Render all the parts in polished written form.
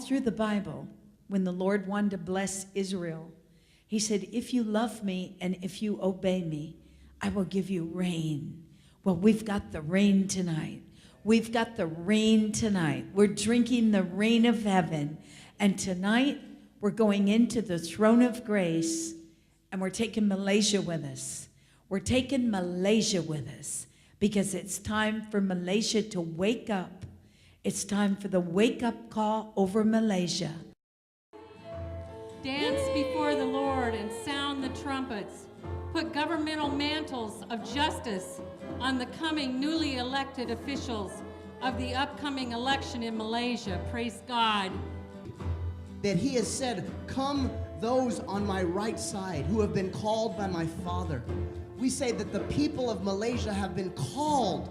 through the Bible, when the Lord wanted to bless Israel, he said, if you love me and if you obey me, I will give you rain. Well, we've got the rain tonight. We've got the rain tonight. We're drinking the rain of heaven. And tonight, we're going into the throne of grace, and we're taking Malaysia with us. We're taking Malaysia with us because it's time for Malaysia to wake up. It's time for the wake-up call over Malaysia. Dance before the Lord and sound the trumpets. Put governmental mantles of justice on the coming newly elected officials of the upcoming election in Malaysia. Praise God. That he has said, come those on my right side who have been called by my Father. We say that the people of Malaysia have been called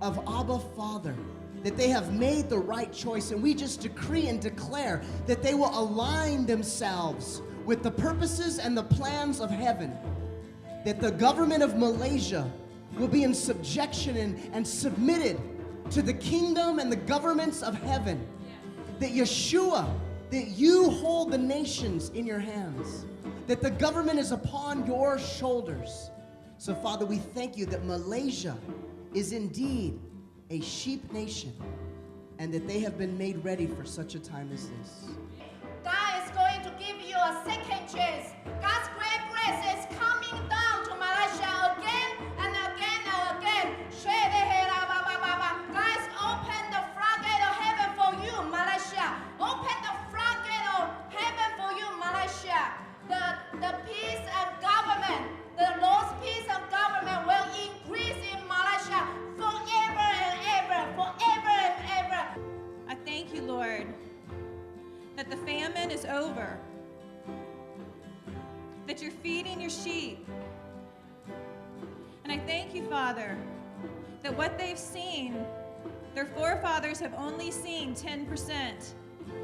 of Abba Father, that they have made the right choice, and we just decree and declare that they will align themselves with the purposes and the plans of heaven, that the government of Malaysia will be in subjection and submitted to the kingdom and the governments of heaven, that Yeshua, that you hold the nations in your hands, that the government is upon your shoulders. So, Father, we thank you that Malaysia is indeed a sheep nation and that they have been made ready for such a time as this. God is going to give you a second chance. God's great grace is coming down to Malaysia again and again and again. Guys, open the floodgate of heaven for you, Malaysia. Open the floodgate of heaven for you, Malaysia. The peace and government, the Lord's peace and government will increase in Malaysia forever and ever, forever and ever. I thank you, Lord, that the famine is over, that you're feeding your sheep. And I thank you, Father, that what they've seen, their forefathers have only seen 10%,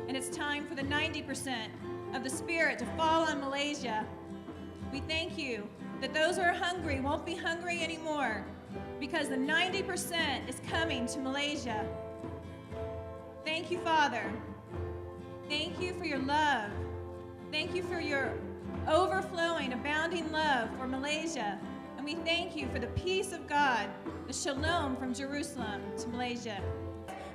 and it's time for the 90% of the Spirit to fall on Malaysia. We thank you that those who are hungry won't be hungry anymore because the 90% is coming to Malaysia. Thank you, Father. Thank you for your love. Thank you for your overflowing, abounding love for Malaysia. And we thank you for the peace of God, the shalom from Jerusalem to Malaysia.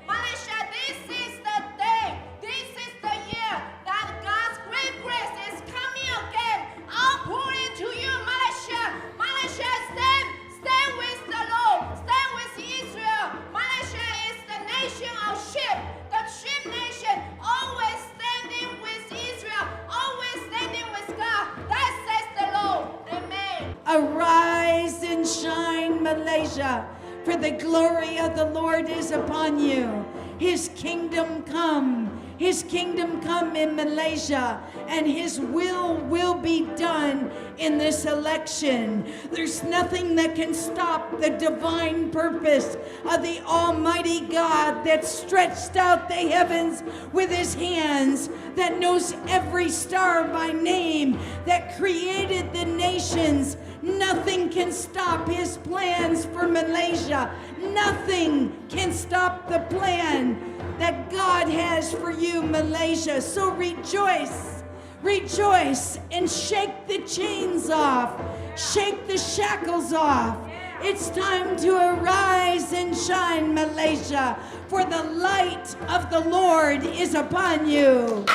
Malaysia, this is the day, this is the year that God's great grace is coming again. Outpouring to you, Malaysia. Malaysia, stand with the Lord, stand with Israel. Malaysia is the nation of sheep, the sheep nation, always standing with Israel, always standing with God. That says the Lord. Amen. Arise and shine, Malaysia, for the glory of the Lord is upon you. His kingdom come. His kingdom come in Malaysia, and His will be done in this election. There's nothing that can stop the divine purpose of the Almighty God that stretched out the heavens with His hands, that knows every star by name, that created the nations. Nothing can stop His plans for Malaysia. Nothing can stop the plan that God has for you, Malaysia. So rejoice, rejoice, and shake the chains off, shake the shackles off. It's time to arise and shine, Malaysia, for the light of the Lord is upon you.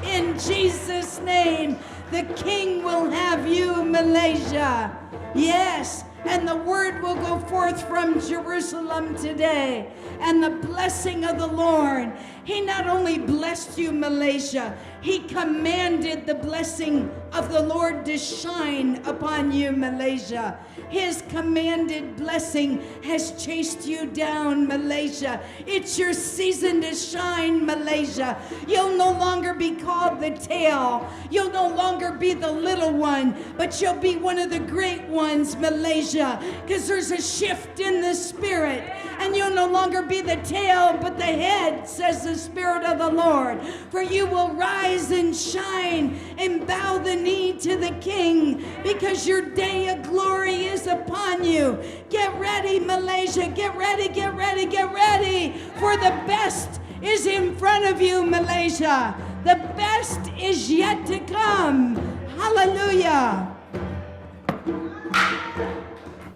In Jesus' name, the King will have you, Malaysia. Yes, and the word will go forth from Jerusalem today. And the blessing of the Lord. He not only blessed you, Malaysia, He commanded the blessing of the Lord to shine upon you, Malaysia. His commanded blessing has chased you down, Malaysia. It's your season to shine, Malaysia. You'll no longer be called the tail. You'll no longer be the little one, but you'll be one of the great ones, Malaysia, because there's a shift in the Spirit. And you'll no longer be the tail, but the head, says the Spirit of the Lord. For you will rise and shine and bow the knee to the King, because your day of glory is upon you. Get ready, Malaysia. Get ready, get ready, get ready, for the best is in front of you, Malaysia. The best is yet to come. Hallelujah.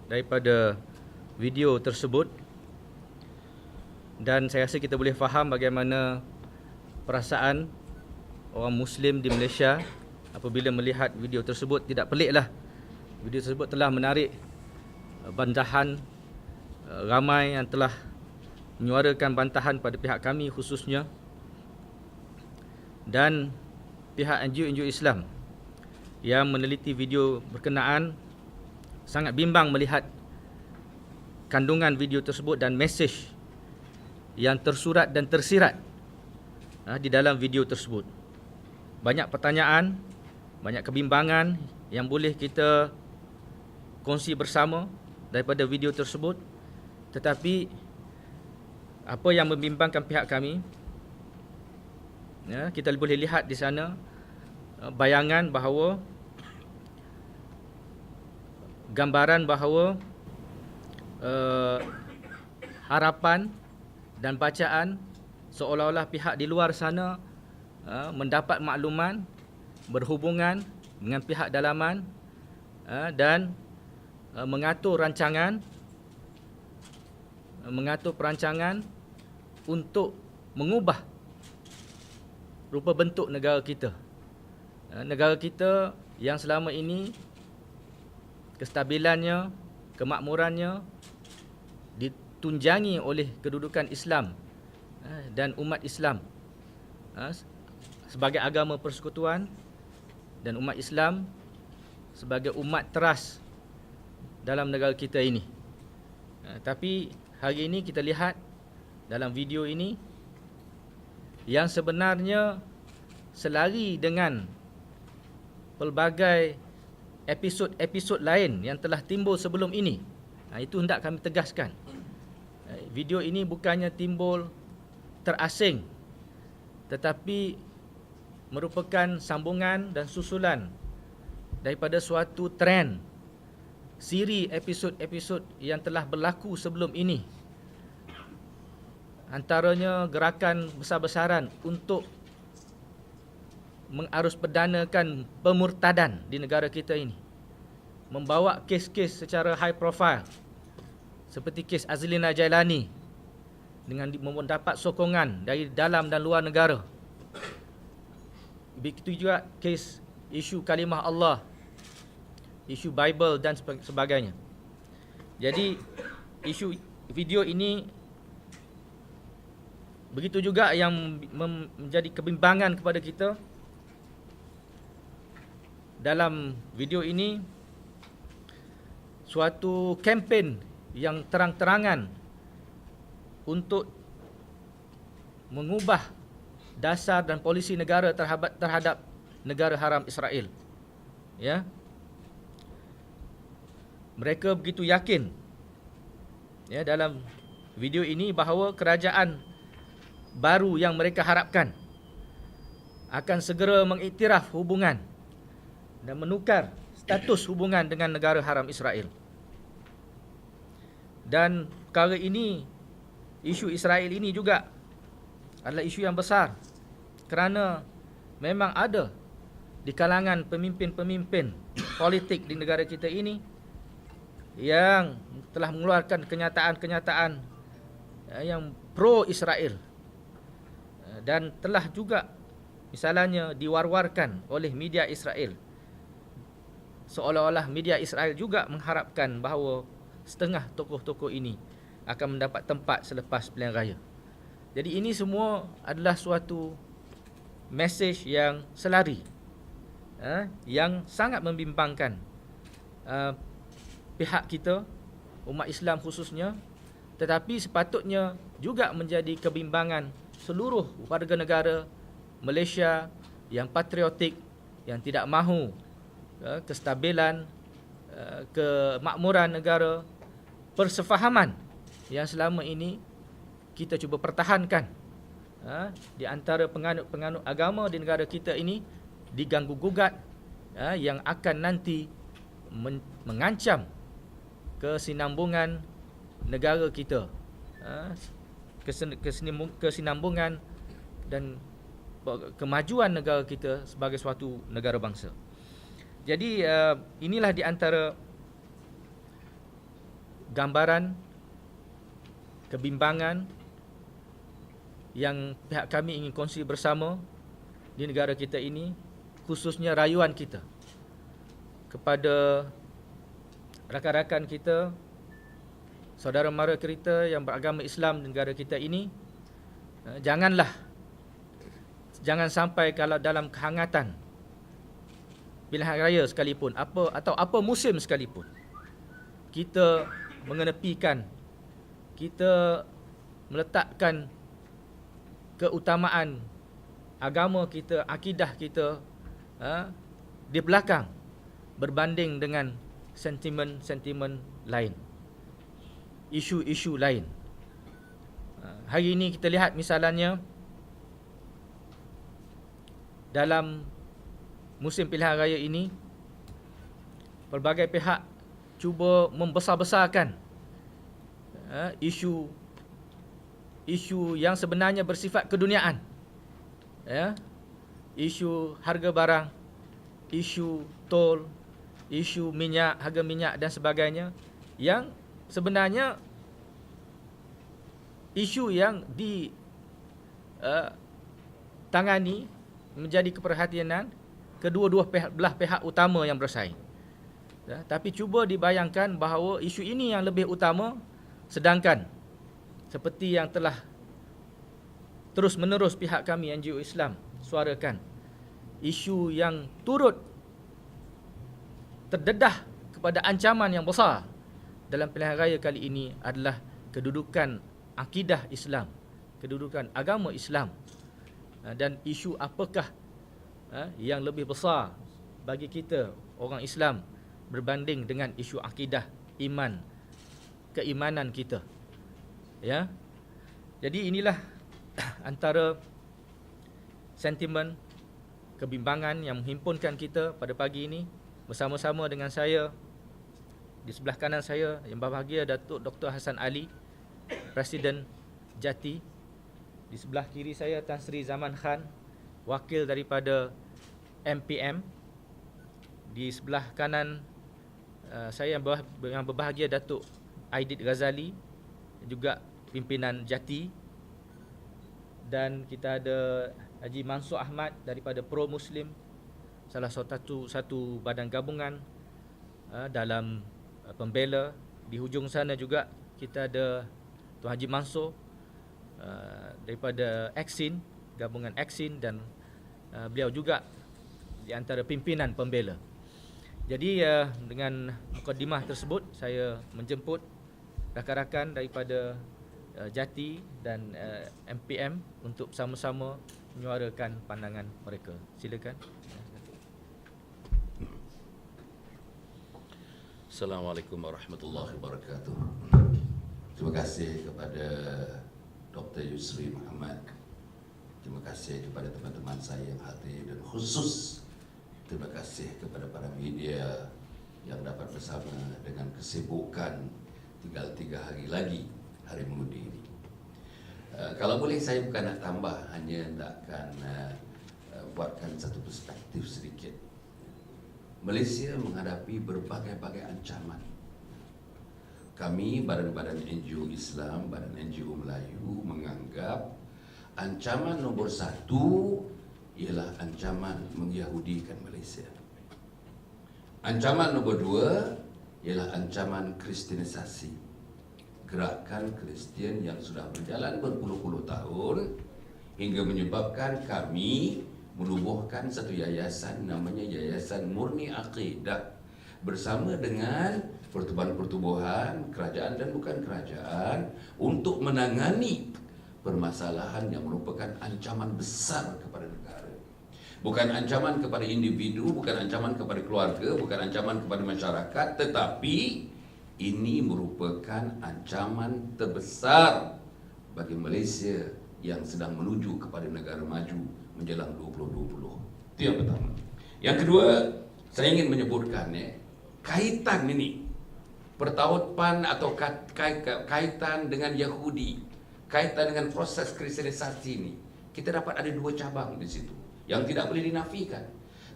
Daripada video tersebut, dan saya rasa kita boleh faham bagaimana perasaan orang Muslim di Malaysia apabila melihat video tersebut. Tidak peliklah, video tersebut telah menarik bantahan ramai yang telah menyuarakan bantahan pada pihak kami khususnya, dan pihak NGO Islam yang meneliti video berkenaan sangat bimbang melihat kandungan video tersebut dan mesej yang tersurat dan tersirat di dalam video tersebut. Banyak pertanyaan, banyak kebimbangan yang boleh kita kongsi bersama daripada video tersebut. Tetapi apa yang membimbangkan pihak kami, kita boleh lihat di sana bayangan bahawa, gambaran bahawa harapan dan bacaan seolah-olah pihak di luar sana mendapat makluman berhubungan dengan pihak dalaman dan mengatur perancangan untuk mengubah rupa bentuk negara kita. Negara kita yang selama ini kestabilannya, kemakmurannya ditunjangi oleh kedudukan Islam dan umat Islam sebagai agama persekutuan, dan umat Islam sebagai umat teras dalam negara kita ini. Tapi hari ini kita lihat dalam video ini yang sebenarnya selari dengan pelbagai episod-episod lain yang telah timbul sebelum ini. Itu hendak kami tegaskan. Video ini bukannya timbul terasing, tetapi merupakan sambungan dan susulan daripada suatu trend siri episod-episod yang telah berlaku sebelum ini. Antaranya gerakan besar-besaran untuk mengarus-perdanakan pemurtadan di negara kita ini, membawa kes-kes secara high profile seperti kes Azlina Jailani dengan mendapat sokongan dari dalam dan luar negara. Begitu juga kes isu kalimah Allah, isu Bible dan sebagainya. Jadi isu video ini begitu juga yang menjadi kebimbangan kepada kita. Dalam video ini suatu kempen yang terang-terangan untuk mengubah dasar dan polisi negara terhadap negara haram Israel. Ya. Mereka begitu yakin dalam video ini bahawa kerajaan baru yang mereka harapkan akan segera mengiktiraf hubungan dan menukar status hubungan dengan negara haram Israel. Dan perkara ini, isu Israel ini juga adalah isu yang besar, kerana memang ada di kalangan pemimpin-pemimpin politik di negara kita ini yang telah mengeluarkan kenyataan-kenyataan yang pro-Israel, dan telah juga misalnya diwar-warkan oleh media Israel, seolah-olah media Israel juga mengharapkan bahawa setengah tokoh-tokoh ini akan mendapat tempat selepas pilihan raya. Jadi ini semua adalah suatu mesej yang selari, yang sangat membimbangkan pihak kita, umat Islam khususnya, tetapi sepatutnya juga menjadi kebimbangan seluruh warga negara Malaysia yang patriotik, yang tidak mahu kestabilan, kemakmuran negara, persefahaman yang selama ini kita cuba pertahankan di antara penganut-penganut agama di negara kita ini diganggu-gugat, yang akan nanti mengancam kesinambungan negara kita kesinambungan dan kemajuan negara kita sebagai suatu negara bangsa. Jadi inilah di antara gambaran kebimbangan yang pihak kami ingin kongsi bersama di negara kita ini, khususnya rayuan kita kepada rakan-rakan kita, saudara mara kita yang beragama Islam di negara kita ini. Jangan sampai kalau dalam kehangatan pilihan raya sekalipun, apa musim sekalipun, kita mengenepikan, kita meletakkan keutamaan agama kita, akidah kita di belakang berbanding dengan sentimen-sentimen lain, isu-isu lain. Hari ini kita lihat misalnya dalam musim pilihan raya ini, pelbagai pihak cuba membesar-besarkan isu yang sebenarnya bersifat keduniaan, isu harga barang, isu tol, isu minyak, harga minyak dan sebagainya, yang sebenarnya isu yang ditangani menjadi keperhatianan kedua-dua belah pihak utama yang bersaing. Tapi cuba dibayangkan bahawa isu ini yang lebih utama, sedangkan seperti yang telah terus-menerus pihak kami NGO Islam suarakan, isu yang turut terdedah kepada ancaman yang besar dalam pilihan raya kali ini adalah kedudukan akidah Islam, kedudukan agama Islam. Dan isu apakah yang lebih besar bagi kita orang Islam berbanding dengan isu akidah, iman, keimanan kita. Ya. Jadi inilah antara sentimen kebimbangan yang menghimpunkan kita pada pagi ini. Bersama-sama dengan saya, di sebelah kanan saya yang berbahagia Datuk Dr. Hassan Ali, Presiden Jati. Di sebelah kiri saya Tan Sri Zaman Khan, wakil daripada MPM. Di sebelah kanan saya yang berbahagia Datuk Aidit Ghazali, juga pimpinan Jati. Dan kita ada Haji Mansur Ahmad daripada Pro Muslim, salah satu badan gabungan dalam pembela. Di hujung sana juga kita ada Tuan Haji Mansur daripada Aksin, gabungan Aksin, dan beliau juga di antara pimpinan pembela. Jadi dengan mukadimah tersebut, saya menjemput rakan-rakan daripada Jati dan MPM untuk sama-sama menyuarakan pandangan mereka. Silakan. Assalamualaikum warahmatullahi wabarakatuh. Terima kasih kepada Dr. Yusri Muhammad. Terima kasih kepada teman-teman saya yang hadir, dan khusus terima kasih kepada para media yang dapat bersama dengan kesibukan tinggal 3 hari lagi hari mengundi ini. Kalau boleh saya bukan nak tambah, hanya nakkan buatkan satu perspektif sedikit. Malaysia menghadapi berbagai-bagai ancaman. Kami, badan-badan NGO Islam, badan NGO Melayu, menganggap ancaman nombor 1 ialah ancaman mengyahudikan Malaysia. Ancaman nombor 2 ialah ancaman kristenisasi. Gerakan Kristian yang sudah berjalan berpuluh-puluh tahun hingga menyebabkan kami menubuhkan satu yayasan namanya Yayasan Murni Aqidah bersama dengan pertubuhan-pertubuhan, kerajaan dan bukan kerajaan, untuk menangani permasalahan yang merupakan ancaman besar kepada negara. Bukan ancaman kepada individu, bukan ancaman kepada keluarga, bukan ancaman kepada masyarakat, tetapi ini merupakan ancaman terbesar bagi Malaysia yang sedang menuju kepada negara maju menjelang 2020. Itu yang pertama. Yang kedua, saya ingin menyebutkan kaitan ini, pertautan atau kaitan dengan Yahudi, kaitan dengan proses kristenisasi ini, kita dapat ada dua cabang di situ yang tidak boleh dinafikan.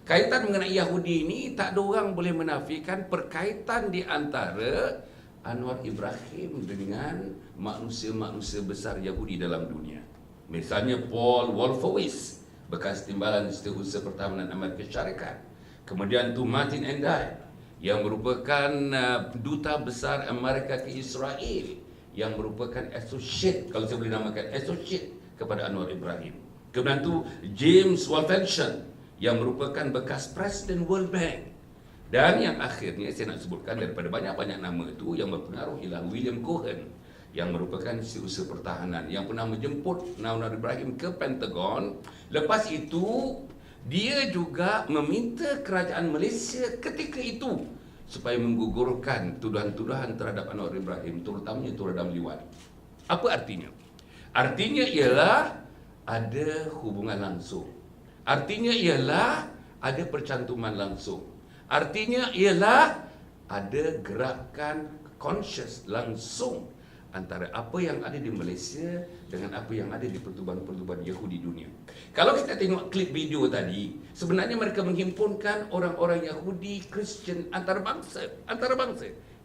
Kaitan mengenai Yahudi ini, tak ada orang boleh menafikan perkaitan di antara Anwar Ibrahim dengan manusia-manusia besar Yahudi dalam dunia. Misalnya Paul Wolfowitz, bekas timbalan Setiausaha Pertahanan Amerika Syarikat. Kemudian tu Martin Endai, yang merupakan duta besar Amerika ke Israel, yang merupakan associate, kalau saya boleh namakan associate kepada Anwar Ibrahim. Kemudian tu James Wolfensohn, yang merupakan bekas Presiden World Bank. Dan yang akhirnya saya nak sebutkan daripada banyak-banyak nama itu yang berpengaruh ialah William Cohen, yang merupakan Setiausaha Pertahanan, yang pernah menjemput Anwar Ibrahim ke Pentagon. Lepas itu dia juga meminta kerajaan Malaysia ketika itu supaya menggugurkan tuduhan-tuduhan terhadap Anwar Ibrahim, terutamanya tuduhan liwat. Apa artinya? Artinya ialah ada hubungan langsung. Artinya ialah ada percantuman langsung. Artinya ialah ada gerakan conscious langsung antara apa yang ada di Malaysia dengan apa yang ada di pertubuhan-pertubuhan Yahudi dunia. Kalau kita tengok klip video tadi, sebenarnya mereka menghimpunkan orang-orang Yahudi, Kristian antarabangsa.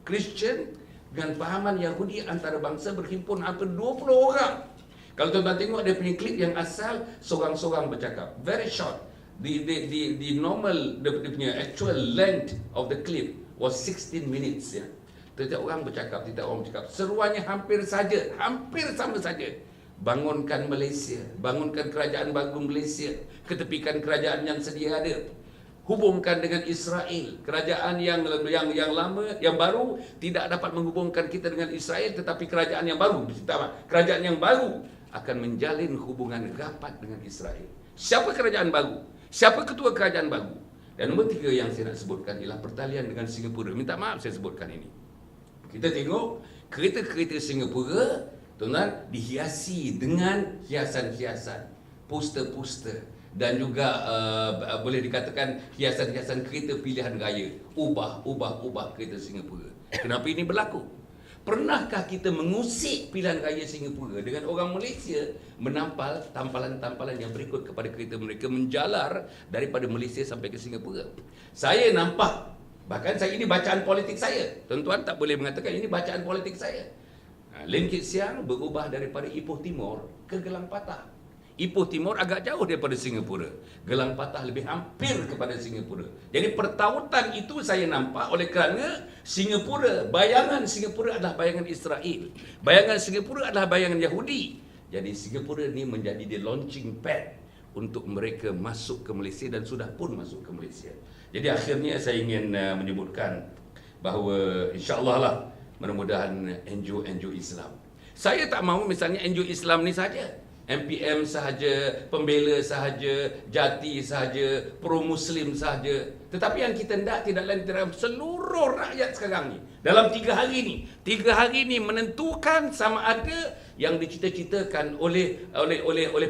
Kristian dengan pahaman Yahudi antarabangsa berhimpun hampir 20 orang. Kalau tuan-tuan tengok dia punya klip yang asal, seorang-seorang bercakap. Very short. The normal, dia punya actual length of the clip was 16 minutes. Ya. Tiap orang bercakap. Seruannya hampir sama saja. Bangunkan Malaysia, bangunkan kerajaan baru Malaysia, ketepikan kerajaan yang sedia ada. Hubungkan dengan Israel, kerajaan yang lama, yang baru tidak dapat menghubungkan kita dengan Israel, tetapi kerajaan yang baru akan menjalin hubungan rapat dengan Israel. Siapa kerajaan baru? Siapa ketua kerajaan baru? Dan nombor 3 yang saya nak sebutkan ialah pertalian dengan Singapura. Minta maaf saya sebutkan ini. Kita tengok kereta-kereta Singapura, tuan-tuan, dihiasi dengan hiasan-hiasan, poster-poster, dan juga boleh dikatakan hiasan-hiasan kereta pilihan raya. Ubah kereta Singapura. Kenapa ini berlaku? Pernahkah kita mengusik pilihan raya Singapura dengan orang Malaysia menampal tampalan-tampalan yang berikut kepada kereta mereka menjalar daripada Malaysia sampai ke Singapura? Saya nampak, bahkan ini bacaan politik saya. Tuan-tuan tak boleh mengatakan ini bacaan politik saya. Lim Kit Siang berubah daripada Ipoh Timur ke Gelang Patah. Ipoh Timur agak jauh daripada Singapura. Gelang Patah lebih hampir kepada Singapura. Jadi pertautan itu saya nampak oleh kerana Singapura, bayangan Singapura adalah bayangan Israel. Bayangan Singapura adalah bayangan Yahudi. Jadi Singapura ini menjadi the launching pad untuk mereka masuk ke Malaysia dan sudah pun masuk ke Malaysia. Jadi akhirnya saya ingin menyebutkan bahawa insya-Allah lah mudah-mudahan NGO Islam. Saya tak mahu misalnya NGO Islam ni saja. MPM sahaja, pembela sahaja, jati sahaja, pro-Muslim sahaja. Tetapi yang kita hendak tidak lain tidak seluruh rakyat sekarang ni. Dalam 3 hari ni menentukan sama ada yang dicita-citakan oleh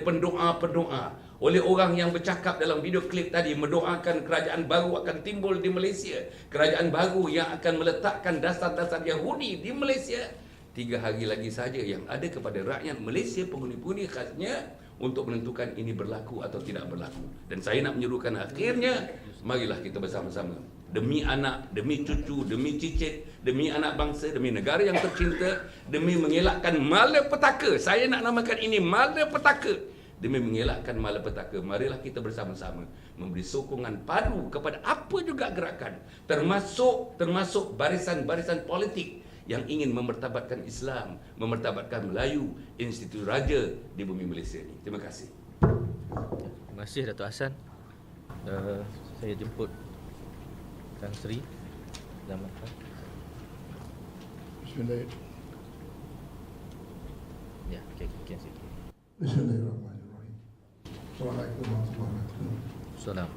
pendoa-pendoa, oleh orang yang bercakap dalam video klip tadi, mendoakan kerajaan baru akan timbul di Malaysia, kerajaan baru yang akan meletakkan dasar-dasar Yahudi di Malaysia. 3 hari lagi saja yang ada kepada rakyat Malaysia, penghuni-penghuni khasnya, untuk menentukan ini berlaku atau tidak berlaku. Dan saya nak menyerukan akhirnya, marilah kita bersama-sama demi anak, demi cucu, demi cicit, demi anak bangsa, demi negara yang tercinta, demi mengelakkan malapetaka. Saya nak namakan ini malapetaka. Demi mengelakkan malapetaka, marilah kita bersama-sama memberi sokongan padu kepada apa juga gerakan, termasuk barisan-barisan politik yang ingin memertabatkan Islam, memertabatkan Melayu, institusi raja di bumi Malaysia ini. Terima kasih. Terima kasih Dato' Hassan. Saya jemput Tan Sri. Bismillahirrahmanirrahim. Ya, okay. Bismillahirrahmanirrahim. Assalamualaikum warahmatullahi wabarakatuh. Salam.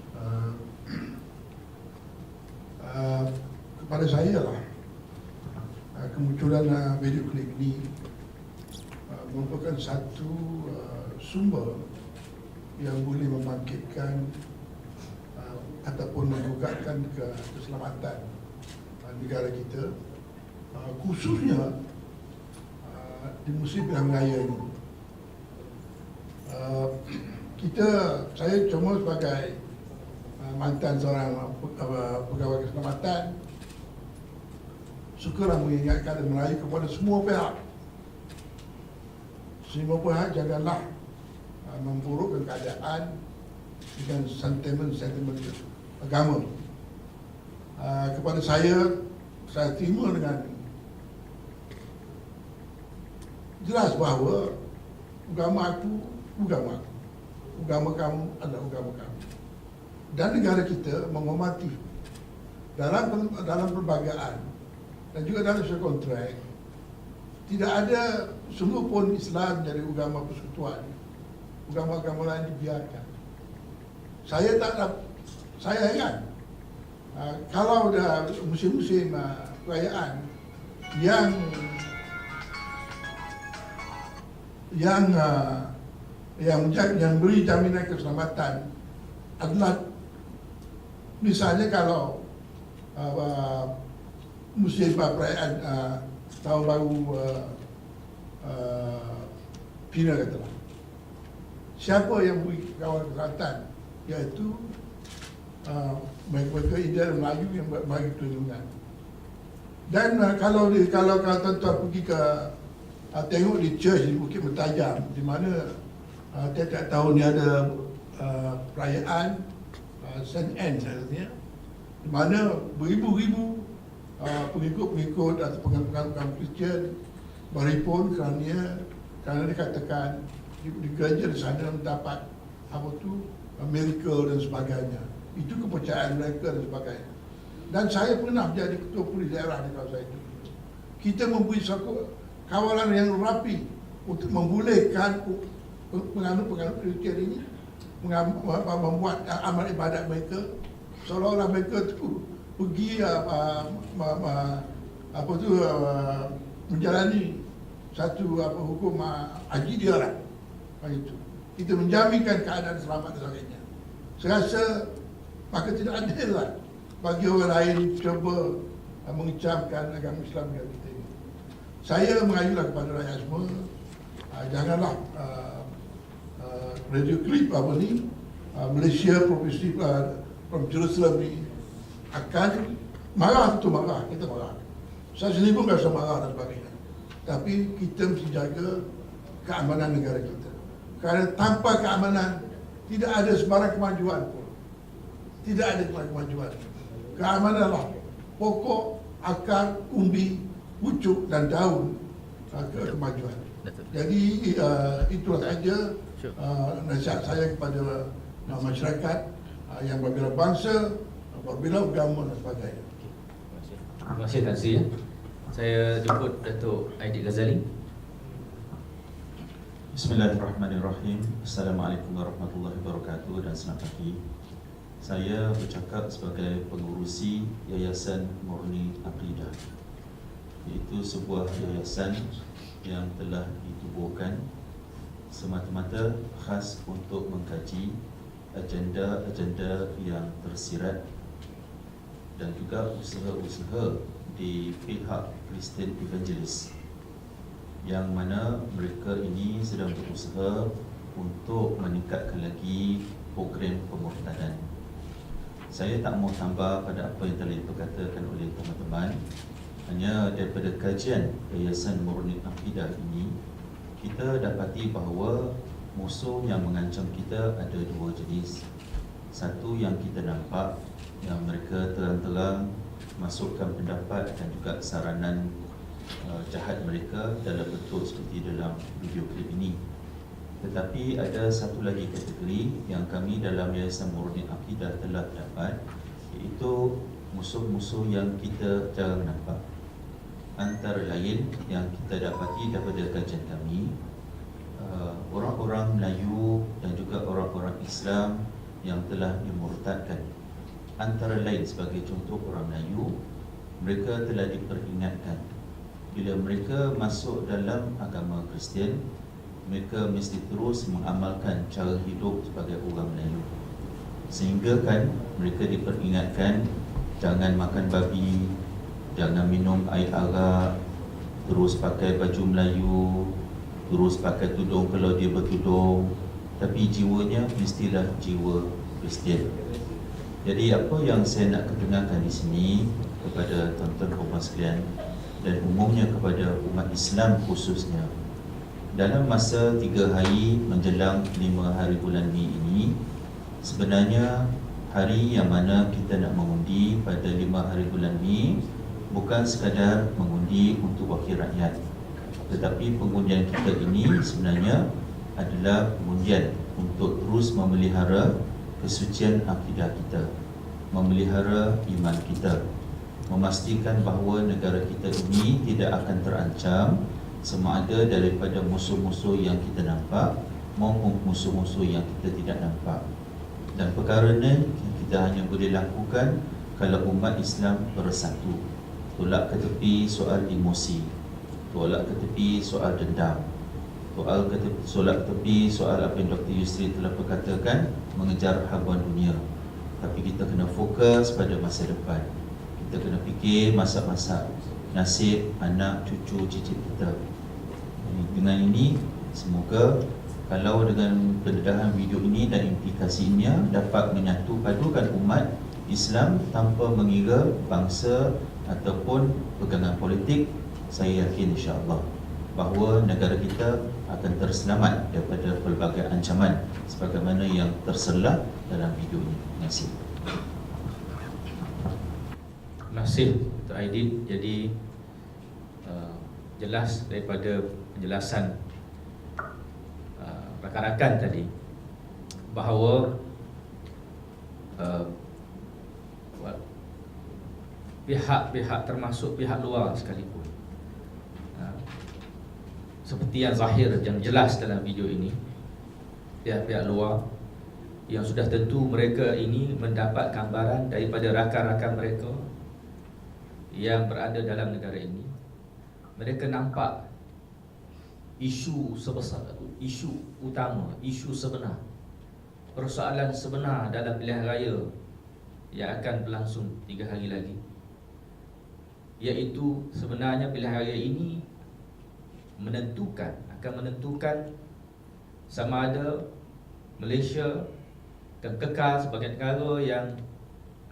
Kepada saya lah, kemunculan video klip ini merupakan satu sumber yang boleh membangkitkan ataupun menggugatkan keselamatan negara kita, khususnya di musim pilihan raya ini. Saya cuma sebagai mantan seorang pegawai keselamatan, sukalah mengingatkan dan merayu kepada semua pihak. Semua pihak janganlah memburukkan keadaan dengan sentimen-sentimen agama. Kepada saya terima dengan jelas bahawa agama aku, agama kamu adalah agama kamu. Dan negara kita menghormati dalam perbagaan dan juga dalam sebuah kontrak, tidak ada sungguh pun Islam jadi agama persekutuan. Agama-agama lain dibiarkan. Saya heran kalau dah musim-musim perayaan yang beri jaminan keselamatan adalah misalnya kalau musim perayaan tahun baru Cina katalah, siapa yang beri kawalan keselamatan, iaitu mereka India dan Melayu yang bagi perlindungan. Dan kalau tuan-tuan pergi ke tengok di church di Bukit Mentajam, di mana tiap-tiap tahun ni ada perayaan St. Anne seharusnya, di mana beribu-ribu pengikut-pengikut atau pengaruh Kristian berhimpun kerana dikatakan di gereja di sana mendapat miracle dan sebagainya. Itu kepercayaan mereka dan sebagainya. Dan saya pernah menjadi ketua polis daerah di kawasan itu. Kita memberi satu kawalan yang rapi untuk membolehkan penganut-penganut Kristian ini membuat amal ibadat mereka seolah-olah mereka tu pergi menjalani satu hukum haji dia lah. Itu kita menjaminkan keadaan selamat dan sebagainya. Saya rasa maka tidak adil lah bagi orang lain cuba mengecamkan agama Islam yang kita ini. Saya mengayulah kepada rakyat semua, janganlah radio klip Malaysia Provinsi from Jerusalem ni akan marah, itu marah, kita marah. Saya sendiri pun rasa marah dan sebagainya. Tapi kita mesti jaga keamanan negara kita. Kerana tanpa keamanan tidak ada sebarang kemajuan pun. Tidak ada kemajuan. Keamananlah pokok, akar, umbi, pucuk dan daun kemajuan. Jadi itulah saja nasihat saya kepada masyarakat yang berbela bangsa, berbela agama dan sebagainya. Terima kasih Tan Sri. Saya jemput Datuk Aidit Ghazali. Bismillahirrahmanirrahim. Assalamualaikum warahmatullahi wabarakatuh dan selamat pagi. Saya bercakap sebagai pengurusi Yayasan Murni Aqidah, iaitu sebuah yayasan yang telah ditubuhkan semata-mata khas untuk mengkaji agenda-agenda yang tersirat dan juga usaha-usaha di pihak Christian Evangelist, yang mana mereka ini sedang berusaha untuk meningkatkan lagi program pemurtadan. Saya tak mau tambah pada apa yang telah diperkatakan oleh teman-teman. Hanya daripada kajian Yayasan Murni Aqidah ini, kita dapati bahawa musuh yang mengancam kita ada dua jenis. Satu yang kita nampak, yang mereka terang-terang masukkan pendapat dan juga saranan jahat mereka dalam bentuk seperti dalam video klip ini. Tetapi ada satu lagi kategori yang kami dalam Yayasan Murni Aqidah telah dapat, iaitu musuh-musuh yang kita jarang nampak. Antara lain yang kita dapati daripada kajian kami, orang-orang Melayu dan juga orang-orang Islam yang telah dimurtadkan. Antara lain sebagai contoh orang Melayu, mereka telah diperingatkan bila mereka masuk dalam agama Kristian, mereka mesti terus mengamalkan cara hidup sebagai orang Melayu. Sehingga kan mereka diperingatkan jangan makan babi, jangan minum air arak, terus pakai baju Melayu, terus pakai tudung kalau dia bertudung, tapi jiwanya mestilah jiwa Kristian. Jadi apa yang saya nak kedengarkan di sini kepada tuan-tuan puan sekalian dan umumnya kepada umat Islam khususnya, dalam masa 3 hari menjelang 5 hari bulan Mei ini, sebenarnya hari yang mana kita nak mengundi pada 5 hari bulan Mei bukan sekadar mengundi untuk wakil rakyat, tetapi pengundian kita ini sebenarnya adalah pengundian untuk terus memelihara kesucian akidah kita, memelihara iman kita, memastikan bahawa negara kita ini tidak akan terancam sama ada daripada musuh-musuh yang kita nampak maupun musuh-musuh yang kita tidak nampak. Dan perkara ini kita hanya boleh lakukan kalau umat Islam bersatu. Tolak ke tepi soal emosi, tolak ke tepi soal dendam, tolak ke tepi soal apa yang Dr. Yusri telah berkatakan, mengejar habuan dunia. Tapi kita kena fokus pada masa depan. Kita kena fikir masa-masa nasib anak, cucu, cicit kita. Dengan ini, semoga kalau dengan pendedahan video ini dan implikasinya dapat menyatu padukan umat Islam tanpa mengira bangsa ataupun pegangan politik, saya yakin insya-Allah bahawa negara kita akan terselamat daripada pelbagai ancaman sebagaimana yang terselah dalam video ini. Terima kasih. Terima kasih Dr. Aidin. Jadi jelas daripada penjelasan rakan-rakan tadi bahawa pihak-pihak termasuk pihak luar sekalipun, seperti yang zahir, yang jelas dalam video ini, pihak-pihak luar yang sudah tentu mereka ini mendapat gambaran daripada rakan-rakan mereka yang berada dalam negara ini. Mereka nampak isu sebesar, isu utama, isu sebenar, persoalan sebenar dalam pilihan raya yang akan berlangsung 3 hari lagi, iaitu sebenarnya pilihan raya ini akan menentukan sama ada Malaysia akan kekal sebagai negara yang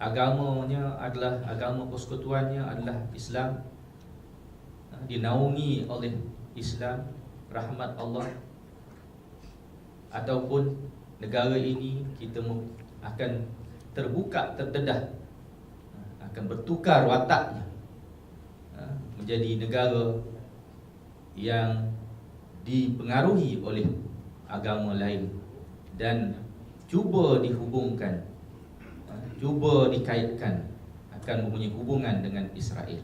agamanya adalah agama persekutuannya adalah Islam, dinaungi oleh Islam, rahmat Allah, ataupun negara ini kita akan terbuka, terdedah, akan bertukar wataknya menjadi negara yang dipengaruhi oleh agama lain dan cuba dihubungkan, cuba dikaitkan akan mempunyai hubungan dengan Israel.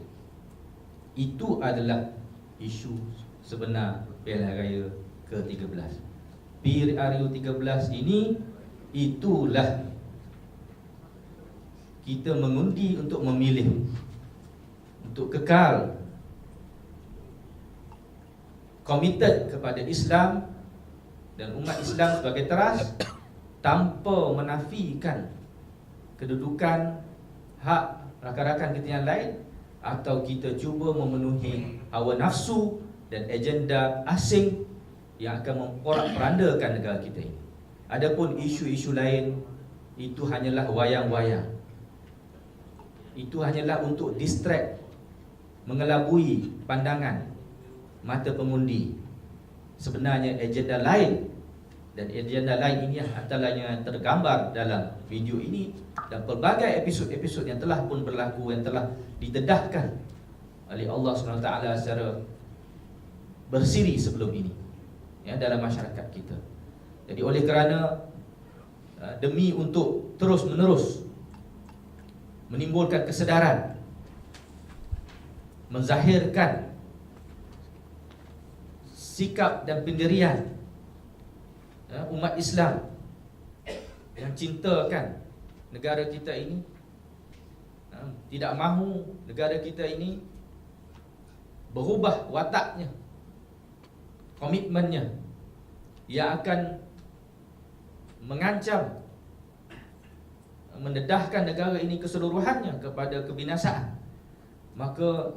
Itu adalah isu sebenar pilihan raya ke-13. PRU 13 ini, itulah kita mengundi untuk memilih, untuk kekal komited kepada Islam dan umat Islam sebagai teras, tanpa menafikan kedudukan hak rakan-rakan kita yang lain, atau kita cuba memenuhi hawa nafsu dan agenda asing yang akan memporak-perandakan negara kita ini. Adapun isu-isu lain, itu hanyalah wayang-wayang. Itu hanyalah untuk distract, mengelabui pandangan mata pengundi. Sebenarnya agenda lain, dan agenda lain ini adalah yang tergambar dalam video ini dan pelbagai episod-episod yang telah pun berlaku, yang telah didedahkan oleh Allah SWT secara bersiri sebelum ini, ya, dalam masyarakat kita. Jadi oleh kerana demi untuk terus-menerus menimbulkan kesedaran, menzahirkan sikap dan pendirian umat Islam yang cintakan negara kita ini, tidak mahu negara kita ini berubah wataknya, komitmennya yang akan mengancam, mendedahkan negara ini keseluruhannya kepada kebinasaan, maka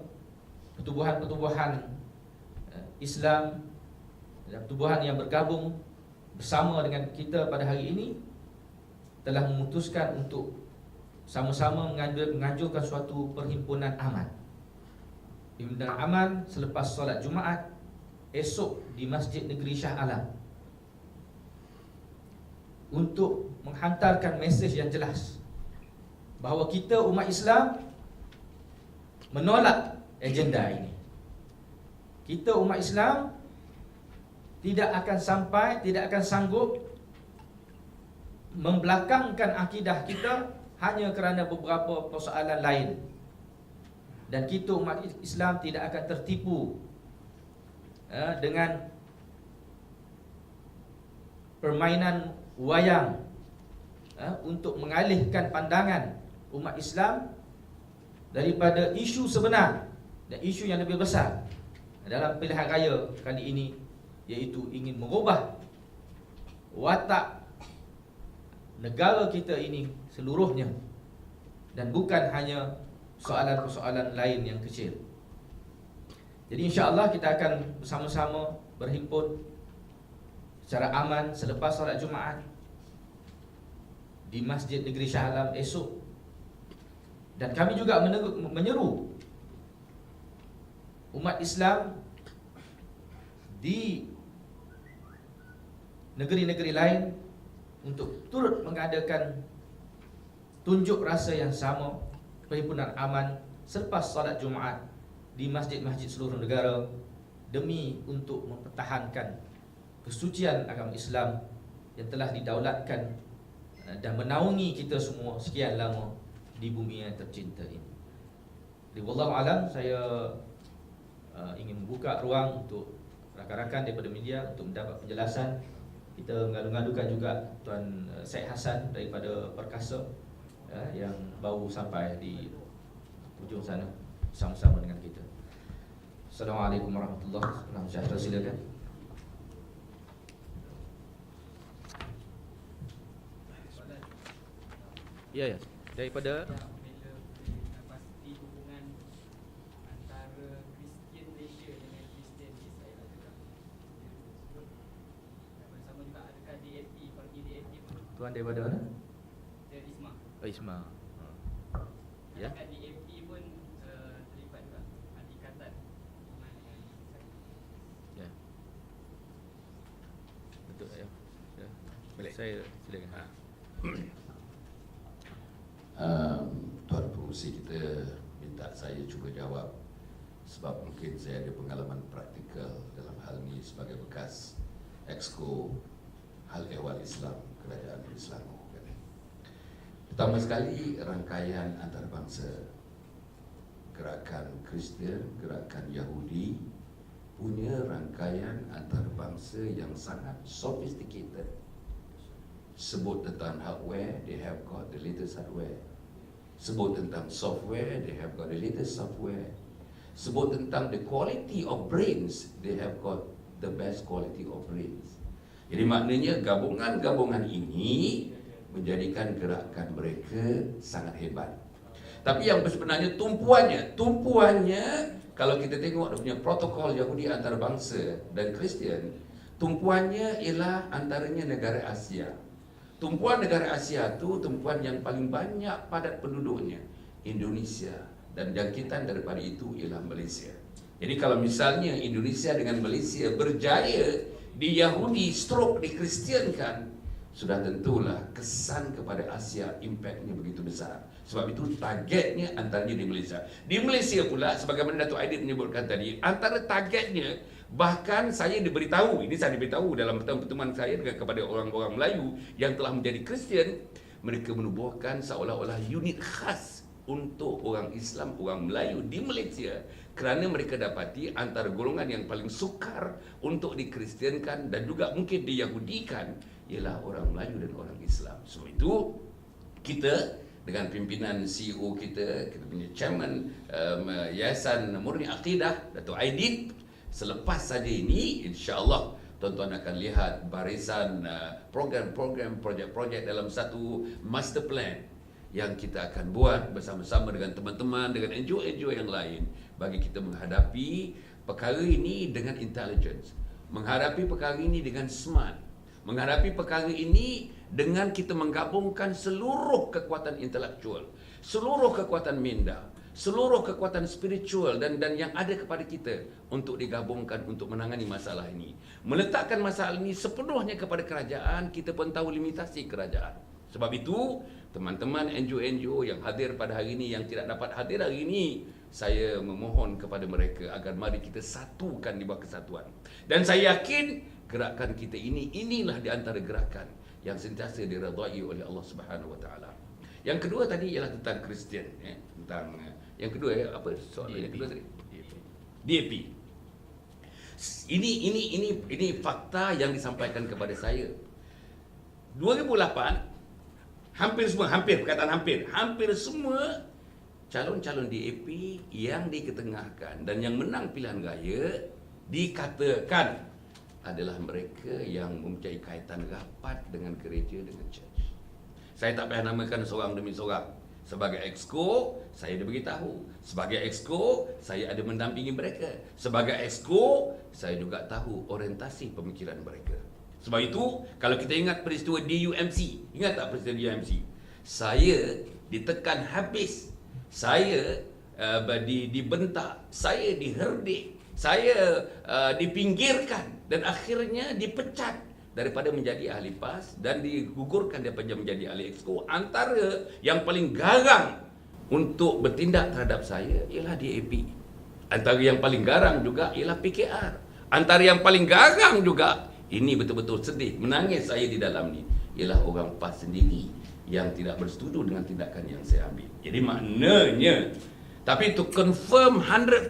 pertubuhan-pertubuhan Islam dan tubuhan yang bergabung bersama dengan kita pada hari ini telah memutuskan untuk sama-sama menganjurkan suatu perhimpunan aman. Perhimpunan aman selepas solat Jumaat esok di Masjid Negeri Shah Alam untuk menghantarkan mesej yang jelas bahawa kita umat Islam menolak agenda ini. Kita umat Islam tidak akan sanggup membelakangkan akidah kita hanya kerana beberapa persoalan lain. Dan kita umat Islam tidak akan tertipu dengan permainan wayang untuk mengalihkan pandangan umat Islam daripada isu sebenar dan isu yang lebih besar dalam pilihan raya kali ini, iaitu ingin mengubah watak negara kita ini seluruhnya dan bukan hanya soalan-persoalan lain yang kecil. Jadi insya-Allah kita akan bersama-sama berhimpun secara aman selepas solat Jumaat di Masjid Negeri Shah Alam esok. Dan kami juga menyeru umat Islam di negeri-negeri lain untuk turut mengadakan tunjuk rasa yang sama, perhimpunan aman selepas solat Jumaat di masjid-masjid seluruh negara demi untuk mempertahankan kesucian agama Islam yang telah didaulatkan dan menaungi kita semua sekian lama di bumi yang tercinta ini. Jadi wallahu alam, saya ingin membuka ruang untuk rakan-rakan daripada media untuk mendapat penjelasan. Kita mengalu-alukan juga Tuan Syed Hassan daripada Perkasa yang baru sampai di ujung sana bersama-sama dengan kita. Assalamualaikum warahmatullahi wabarakatuh. Silakan. Ya, daripada pasti hubungan antara Kristian Malaysia dengan Kristian Israel adakah sama juga, adakah DAP pergi DAP pun? Tuan daripada mana? Dari Isma. Isma. Ya. Adakah DAP pun terlibat juga adikatan hubungan dengan Israel? Ya. Betul ya. Boleh. Saya silakan. Tuan Pengurusi kita minta saya cuba jawab sebab mungkin saya ada pengalaman praktikal dalam hal ini sebagai bekas Exco Hal Ehwal Islam Kerajaan Islam. Pertama sekali, rangkaian antarabangsa, gerakan Kristian, gerakan Yahudi punya rangkaian antarabangsa yang sangat sophisticated. Sebut tentang hardware, they have got the latest hardware. Sebut tentang software, they have got the latest software. Sebut tentang the quality of brains, they have got the best quality of brains. Jadi maknanya gabungan-gabungan ini menjadikan gerakan mereka sangat hebat. Tapi yang sebenarnya tumpuannya kalau kita tengok dia punya protokol Yahudi antarabangsa dan Kristian, tumpuannya ialah antaranya negara Asia. Tumpuan negara Asia tu tumpuan yang paling banyak padat penduduknya, Indonesia, dan jangkitan daripada itu ialah Malaysia. Jadi kalau misalnya Indonesia dengan Malaysia berjaya di Yahudi stroke dikristiankan, sudah tentulah kesan kepada Asia impaknya begitu besar. Sebab itu targetnya antaranya di Malaysia. Di Malaysia pula, sebagaimana Datuk Aidit menyebutkan tadi, antara targetnya, bahkan saya diberitahu, ini saya diberitahu dalam pertemuan saya dengan kepada orang-orang Melayu yang telah menjadi Kristian, mereka menubuhkan seolah-olah unit khas untuk orang Islam, orang Melayu di Malaysia, kerana mereka dapati antara golongan yang paling sukar untuk dikristiankan dan juga mungkin diyahudikan ialah orang Melayu dan orang Islam. Sebab itu kita dengan pimpinan CEO kita punya chairman Yayasan Murni Aqidah, Datuk Aidit, selepas saja ini insya-Allah tuan-tuan akan lihat barisan program-program, projek-projek dalam satu master plan yang kita akan buat bersama-sama dengan teman-teman, dengan NGO-NGO yang lain bagi kita menghadapi perkara ini dengan intelligence, menghadapi perkara ini dengan smart, menghadapi perkara ini dengan kita menggabungkan seluruh kekuatan intelektual, seluruh kekuatan minda, seluruh kekuatan spiritual dan yang ada kepada kita untuk digabungkan untuk menangani masalah ini. Meletakkan masalah ini sepenuhnya kepada kerajaan, kita pun tahu limitasi kerajaan. Sebab itu, teman-teman NGO-NGO yang hadir pada hari ini, yang tidak dapat hadir hari ini, saya memohon kepada mereka agar mari kita satukan di bawah kesatuan. Dan saya yakin gerakan kita inilah di antara gerakan yang sentiasa diredai oleh Allah Subhanahu Wa Taala. Yang kedua tadi ialah tentang Kristian, tentang yang kedua apa soalan yang kedua tadi? DAP. Ini fakta yang disampaikan kepada saya. 2008 hampir semua calon-calon DAP yang diketengahkan dan yang menang pilihan raya dikatakan adalah mereka yang mempunyai kaitan rapat dengan gereja, dengan church. Saya tak payah namakan seorang demi seorang. Sebagai exco, saya diberitahu. Sebagai exco, saya ada mendampingi mereka. Sebagai exco, saya juga tahu orientasi pemikiran mereka. Sebab itu, kalau kita ingat peristiwa DUMC, ingat tak peristiwa DUMC? Saya ditekan habis. Saya dibentak, saya diherdik, saya dipinggirkan dan akhirnya dipecat daripada menjadi ahli PAS dan digugurkan daripada menjadi ahli exco. Antara yang paling garang untuk bertindak terhadap saya ialah DAP. Antara yang paling garang juga ialah PKR. Antara yang paling garang juga, ini betul-betul sedih, menangis saya di dalam ni, ialah orang PAS sendiri yang tidak bersetuju dengan tindakan yang saya ambil. Jadi maknanya, tapi to confirm 100%,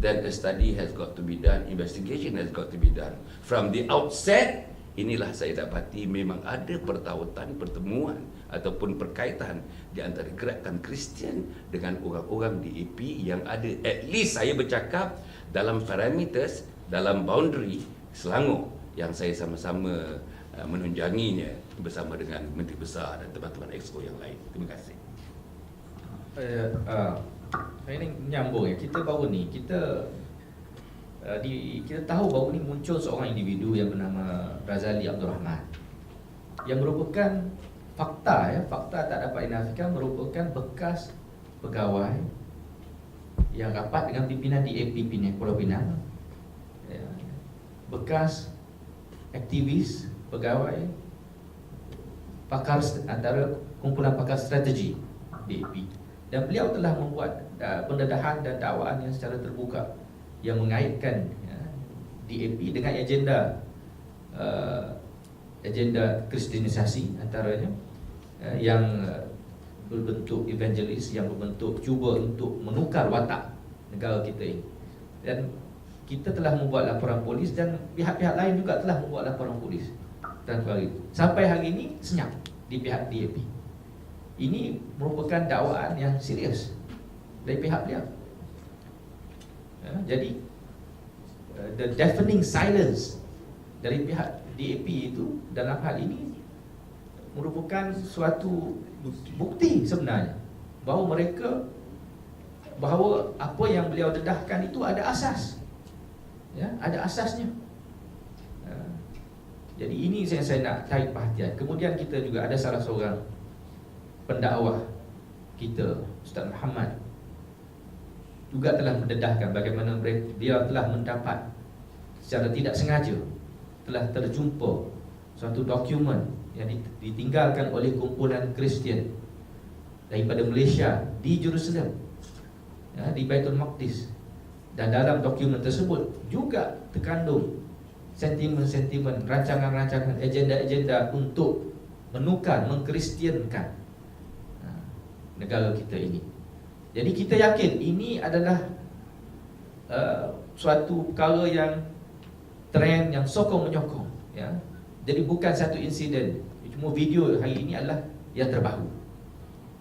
then a study has got to be done, investigation has got to be done. From the outset, inilah saya dapati memang ada pertemuan ataupun perkaitan di antara gerakan Kristian dengan orang-orang DAP yang ada, at least saya bercakap dalam parameters, dalam boundary Selangor yang saya sama-sama menunjanginya bersama dengan Menteri Besar dan teman-teman exco yang lain. Terima kasih. Saya ini menyambung ya. Kita baru ni kita tahu baru ni muncul seorang individu yang bernama Razali Abdul Rahman yang merupakan fakta tak dapat dinafikan, merupakan bekas pegawai yang rapat dengan pimpinan DAP Pulau Pinang, bekas aktivis, pegawai, pakar antara kumpulan pakar strategi DAP, dan beliau telah membuat pendedahan dan dakwaan yang secara terbuka yang mengaitkan DAP dengan agenda kristianisasi antaranya, yang berbentuk evangelis, yang berbentuk cuba untuk menukar watak negara kita ini. Dan kita telah membuat laporan polis dan pihak-pihak lain juga telah membuat laporan polis tentang perkara itu. Sampai hari ini senyap di pihak DAP. Ini merupakan dakwaan yang serius dari pihak beliau. Jadi the deafening silence dari pihak DAP itu dalam hal ini merupakan suatu bukti sebenarnya bahawa apa yang beliau dedahkan itu ada asas. Ada asasnya. Jadi ini saya nak tarik perhatian. Kemudian kita juga ada salah seorang pendakwah kita, Ustaz Muhammad, juga telah mendedahkan bagaimana dia telah mendapat secara tidak sengaja, telah terjumpa suatu dokumen yang ditinggalkan oleh kumpulan Kristian daripada Malaysia di Jerusalem, di Baitul Maqdis. Dan dalam dokumen tersebut juga terkandung sentimen-sentimen, rancangan-rancangan, agenda-agenda untuk menukar, mengkristiankan negara kita ini. Jadi kita yakin ini adalah suatu perkara yang trend, yang sokong-menyokong. Jadi bukan satu insiden. Cuma video hari ini adalah yang terbaru.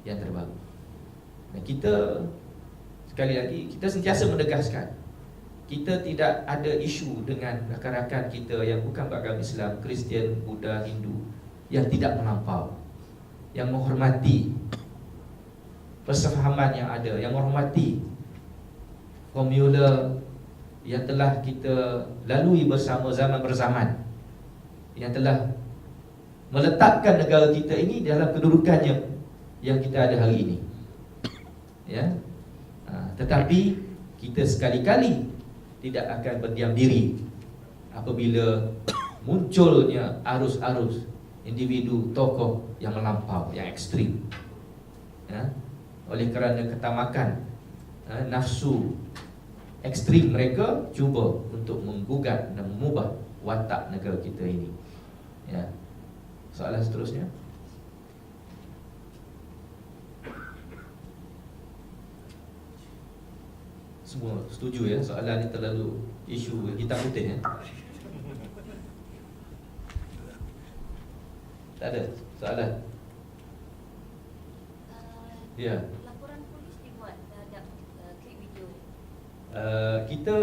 Dan kita, sekali lagi, kita sentiasa menegaskan, kita tidak ada isu dengan rakan-rakan kita yang bukan beragama Islam, Kristian, Buddha, Hindu, yang tidak melampau, yang menghormati persefahaman yang ada, yang menghormati formula yang telah kita lalui bersama zaman berzaman, yang telah meletakkan negara kita ini dalam kedudukannya yang kita ada hari ini. Ya. Tetapi kita sekali-kali tidak akan berdiam diri apabila munculnya arus-arus individu, tokoh yang melampau, yang ekstrim, ya, oleh kerana ketamakan, nafsu ekstrim mereka cuba untuk menggugat dan mengubah watak negara kita ini. Ya. Soalan seterusnya. Semua setuju ya, soalan ini terlalu isu hitam putih ya. Tak ada soalan. Ya. Laporan polis dibuat terhadap klip video. Kita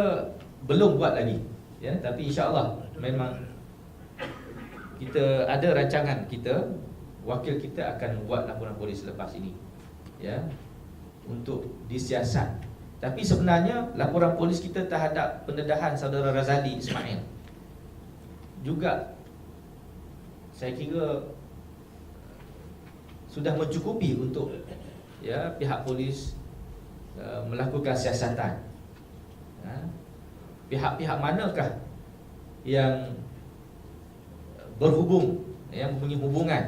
belum buat lagi, ya. Tapi insya-Allah memang kita ada rancangan kita, wakil kita akan buat laporan polis selepas ini, ya, untuk disiasat. Tapi sebenarnya laporan polis kita terhadap pendedahan saudara Razali Ismail juga saya kira sudah mencukupi untuk, ya, pihak polis melakukan siasatan. Pihak-pihak manakah yang berhubung, yang mempunyai hubungan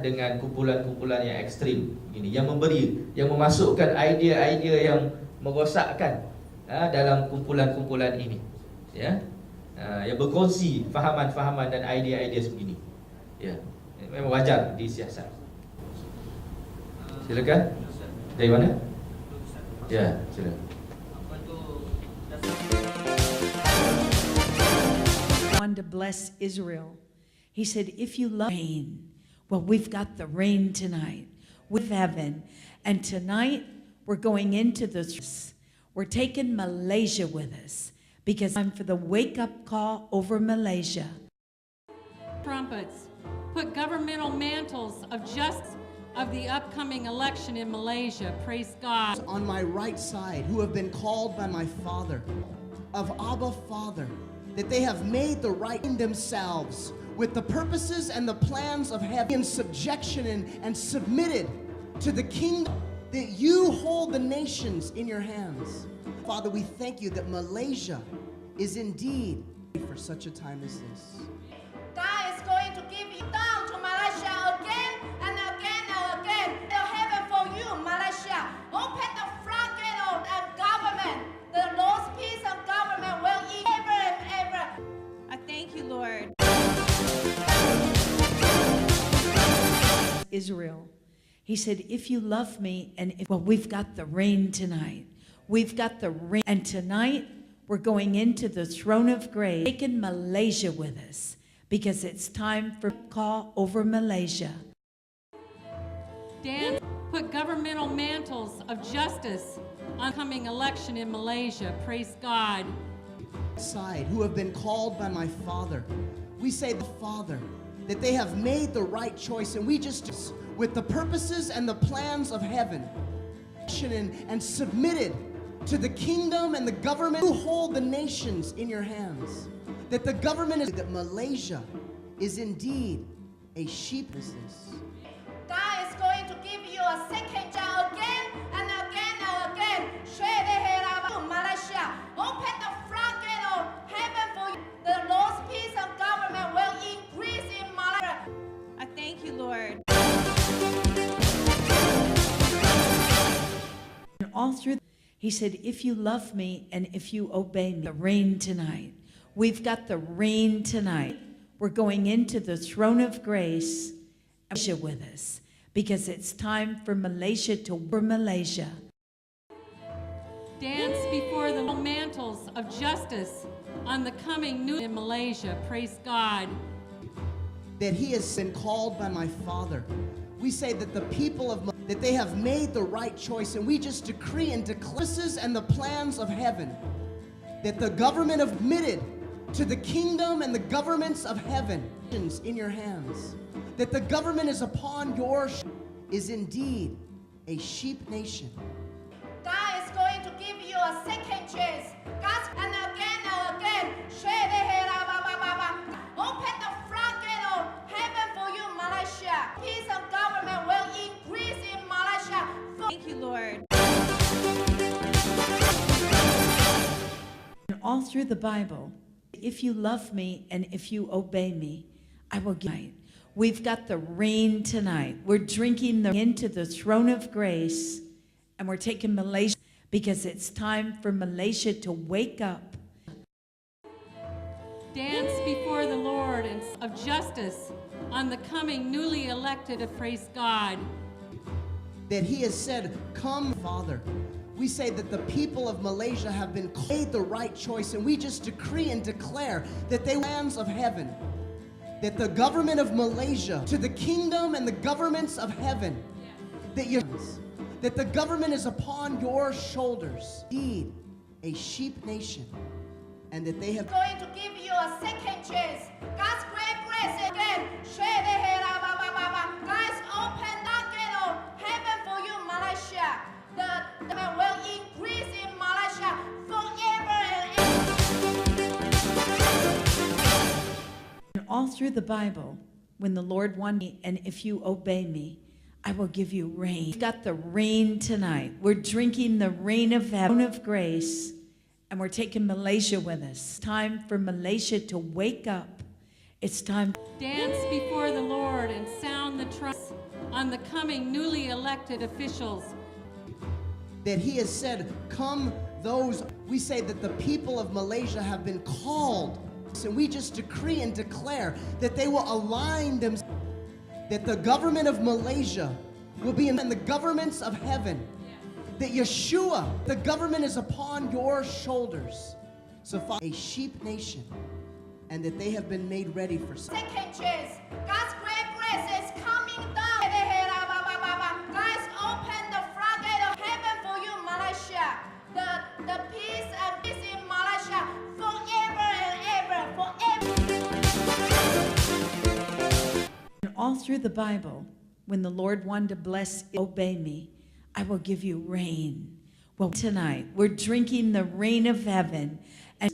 dengan kumpulan-kumpulan yang ekstrim ini, yang memberi, yang memasukkan idea-idea yang merosakkan dalam kumpulan-kumpulan ini, ya, yang berkongsi fahaman-fahaman dan idea-idea sebegini, ya, memang wajar disiasat. Silakan. Dari mana? Ya, silakan. To bless Israel. He said, if you love rain, well, we've got the rain tonight with heaven. And tonight we're going into we're taking Malaysia with us because time for the wake-up call over Malaysia. Trumpets, put governmental mantles of justice of the upcoming election in Malaysia. Praise God. On my right side, who have been called by my Father, of Abba Father, that they have made the right in themselves with the purposes and the plans of heaven in subjection and submitted to the kingdom, that you hold the nations in your hands. Father, we thank you that Malaysia is indeed for such a time as this. God is going to give you down to Malaysia again and again and again. The heaven for you, Malaysia. Open the floodgate of government. The Lord's peace of government will eat ever and ever. I thank you, Lord. Israel. He said, if you love me, and well, we've got the rain tonight. We've got the rain. And tonight we're going into the throne of grace, taking Malaysia with us because it's time for call over Malaysia. Dan, put governmental mantles of justice on coming election in Malaysia. Praise God. Side, who have been called by my Father. We say the Father, that they have made the right choice, and we just, with the purposes and the plans of heaven, and submitted to the kingdom and the government. You hold the nations in your hands. That the government is, that Malaysia is indeed a sheep business. God is going to give you a second chance again and again and again. Malaysia, open the floodgate of heaven for you. The Lord's peace of government will increase in Malaysia. I thank you, Lord. And all through, he said, if you love me and if you obey me, the rain tonight. We've got the rain tonight. We're going into the throne of grace with us because it's time for Malaysia to work Malaysia. Dance before the mantles of justice on the coming new in Malaysia. Praise God. That he has been called by my Father. We say that the people of that they have made the right choice, and we just decree and declare and the plans of heaven, that the government of admitted to the kingdom and the governments of heaven in your hands, that the government is upon your is indeed a sheep nation. God is going to give you a second chance. God and all through the Bible, if you love me and if you obey me, I will give you. We've got the rain tonight. We're drinking into the throne of grace, and we're taking Malaysia because it's time for Malaysia to wake up. Dance before the Lord and of justice on the coming newly elected of praise God. That he has said, come, Father. We say that the people of Malaysia have been made the right choice, and we just decree and declare that they are lands of heaven. That the government of Malaysia, to the kingdom and the governments of heaven, that the government is upon your shoulders. Indeed, a sheep nation, and that they have Going to give you a second chance. God's great grace again. Guys, open the gate of heaven for you, Malaysia. The will increase in Malaysia forever and ever. All through the Bible, when the Lord wanted me, and if you obey me, I will give you rain. We've got the rain tonight. We're drinking the rain of heaven, of grace, and we're taking Malaysia with us. Time for Malaysia to wake up. It's time. Dance before the Lord and sound the trumpet on the coming newly elected officials. that he has said, come those. We say that the people of Malaysia have been called, and we just decree and declare that they will align themselves, that the government of Malaysia will be in the governments of heaven, that Yeshua, the government is upon your shoulders. So Father, a sheep nation, and that they have been made ready for second chance. God's great grace is coming down. Guys, open the floodgate of heaven for you, Malaysia. The peace and peace in Malaysia forever and ever, forever. All through the Bible, when the Lord wanted to bless, obey me, I will give you rain. Well, tonight, we're drinking the rain of heaven, and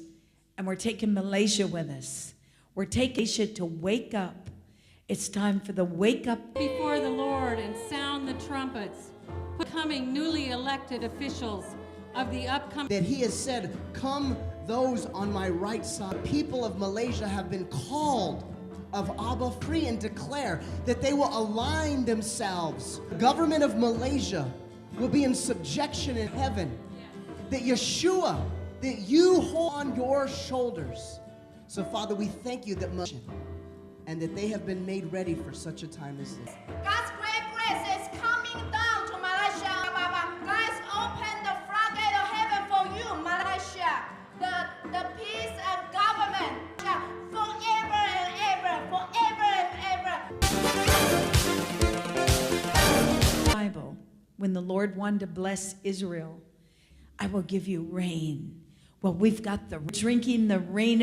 we're taking Malaysia with us. We're taking Malaysia to wake up. It's time for the wake up before the Lord and sound the trumpets, coming newly elected officials of the upcoming. that he has said, come those on my right side. People of Malaysia have been called of Abba free and declare that they will align themselves. The government of Malaysia will be in subjection in heaven. That Yeshua, that you hold on your shoulders. So Father, we thank you that and that they have been made ready for such a time as this. God's great grace is coming down to Malaysia. Guys, open the floodgate of heaven for you, Malaysia. The peace and government forever and ever, forever and ever. Bible, when the Lord wanted to bless Israel, I will give you rain. Well, we've got the drinking the rain of